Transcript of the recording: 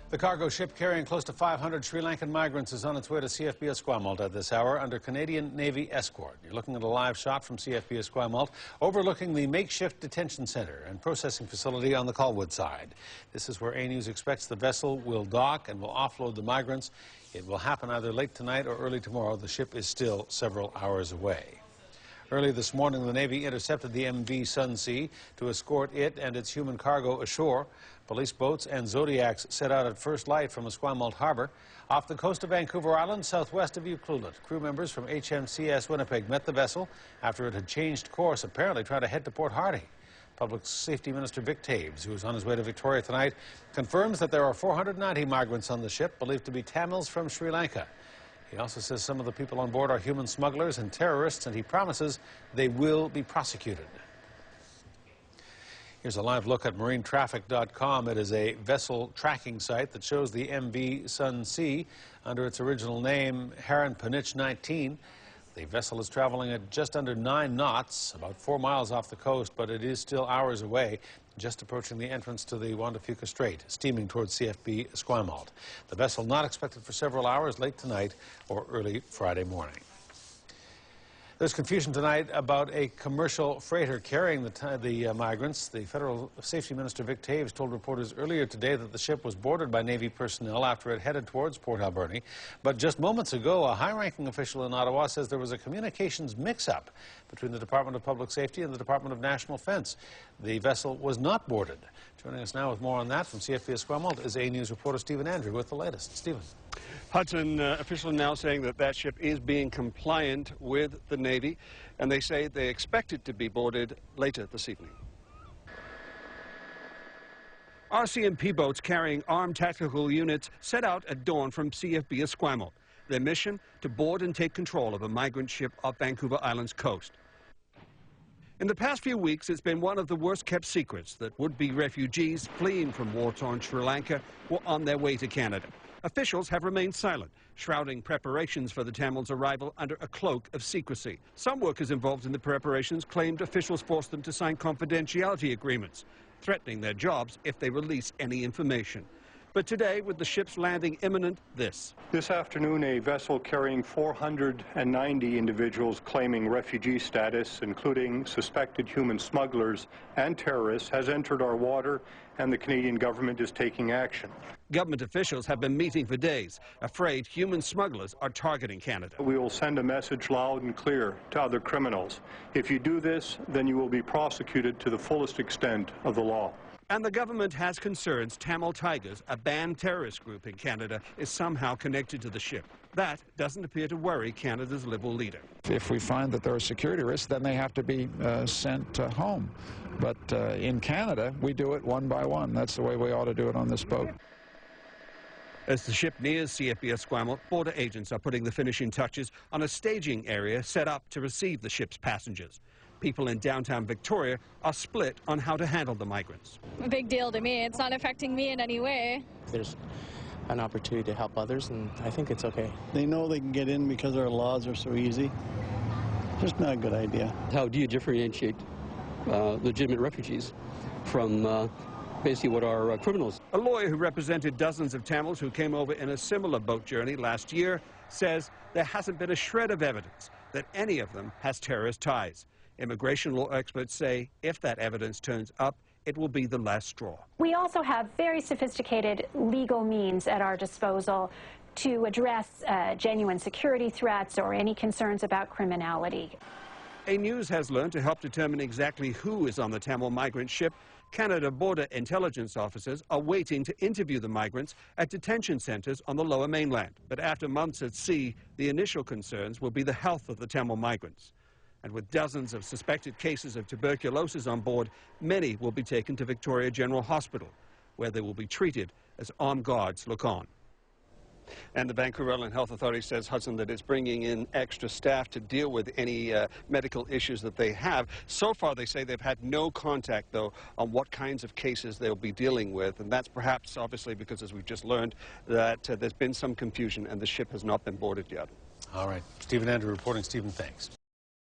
The cargo ship carrying close to 500 Sri Lankan migrants is on its way to CFB Esquimalt at this hour under Canadian Navy escort. You're looking at a live shot from CFB Esquimalt overlooking the makeshift detention center and processing facility on the Colwood side. This is where A News expects the vessel will dock and will offload the migrants. It will happen either late tonight or early tomorrow. The ship is still several hours away. Early this morning, the Navy intercepted the MV Sunsea to escort it and its human cargo ashore. Police boats and Zodiacs set out at first light from Esquimalt Harbor off the coast of Vancouver Island, southwest of Ucluelet. Crew members from HMCS Winnipeg met the vessel after it had changed course, apparently trying to head to Port Hardy. Public Safety Minister Vic Taves, who is on his way to Victoria tonight, confirms that there are 490 migrants on the ship, believed to be Tamils from Sri Lanka. He also says some of the people on board are human smugglers and terrorists, and he promises they will be prosecuted. Here's a live look at marinetraffic.com. It is a vessel tracking site that shows the MV Sunsea under its original name, Heron Penich 19. The vessel is traveling at just under 9 knots, about 4 miles off the coast, but it is still hours away, just approaching the entrance to the Juan de Fuca Strait, steaming towards CFB Esquimalt. The vessel not expected for several hours, late tonight or early Friday morning. There's confusion tonight about a commercial freighter carrying the migrants. The Federal Safety Minister Vic Taves told reporters earlier today that the ship was boarded by Navy personnel after it headed towards Port Alberni. But just moments ago, a high-ranking official in Ottawa says there was a communications mix-up between the Department of Public Safety and the Department of National Defence. The vessel was not boarded. Joining us now with more on that from CFB Esquimalt is A News reporter Stephen Andrew with the latest. Stephen. Hudson, officials now saying that that ship is being compliant with the Navy, and they say they expect it to be boarded later this evening. RCMP boats carrying armed tactical units set out at dawn from CFB Esquimalt. Their mission, to board and take control of a migrant ship off Vancouver Island's coast. In the past few weeks, it's been one of the worst-kept secrets that would-be refugees fleeing from war-torn Sri Lanka were on their way to Canada. Officials have remained silent, shrouding preparations for the Tamils' arrival under a cloak of secrecy. Some workers involved in the preparations claimed officials forced them to sign confidentiality agreements, threatening their jobs if they release any information. But today, with the ship's landing imminent, this afternoon, a vessel carrying 490 individuals claiming refugee status, including suspected human smugglers and terrorists, has entered our water, and the Canadian government is taking action. Government officials have been meeting for days, afraid human smugglers are targeting Canada. We will send a message loud and clear to other criminals. If you do this, then you will be prosecuted to the fullest extent of the law. And the government has concerns Tamil Tigers, a banned terrorist group in Canada, is somehow connected to the ship. That doesn't appear to worry Canada's Liberal leader. If we find that there are security risks, then they have to be sent home. But in Canada, we do it one by one. That's the way we ought to do it on this boat. As the ship nears CFB Esquimalt, border agents are putting the finishing touches on a staging area set up to receive the ship's passengers. People in downtown Victoria are split on how to handle the migrants. A big deal to me. It's not affecting me in any way. There's an opportunity to help others, and I think it's okay. They know they can get in because our laws are so easy. Just not a good idea. How do you differentiate legitimate refugees from basically what are criminals? A lawyer who represented dozens of Tamils who came over in a similar boat journey last year says there hasn't been a shred of evidence that any of them has terrorist ties. Immigration law experts say if that evidence turns up, it will be the last straw. We also have very sophisticated legal means at our disposal to address genuine security threats or any concerns about criminality. A News has learned to help determine exactly who is on the Tamil migrant ship. Canada border intelligence officers are waiting to interview the migrants at detention centres on the Lower Mainland. But after months at sea, the initial concerns will be the health of the Tamil migrants. And with dozens of suspected cases of tuberculosis on board, many will be taken to Victoria General Hospital, where they will be treated as armed guards look on. And the Vancouver Island Health Authority says, Hudson, that it's bringing in extra staff to deal with any medical issues that they have. So far, they say they've had no contact, though, on what kinds of cases they'll be dealing with. And that's perhaps, obviously, because, as we've just learned, that there's been some confusion and the ship has not been boarded yet. All right. Stephen Andrew reporting. Stephen, thanks.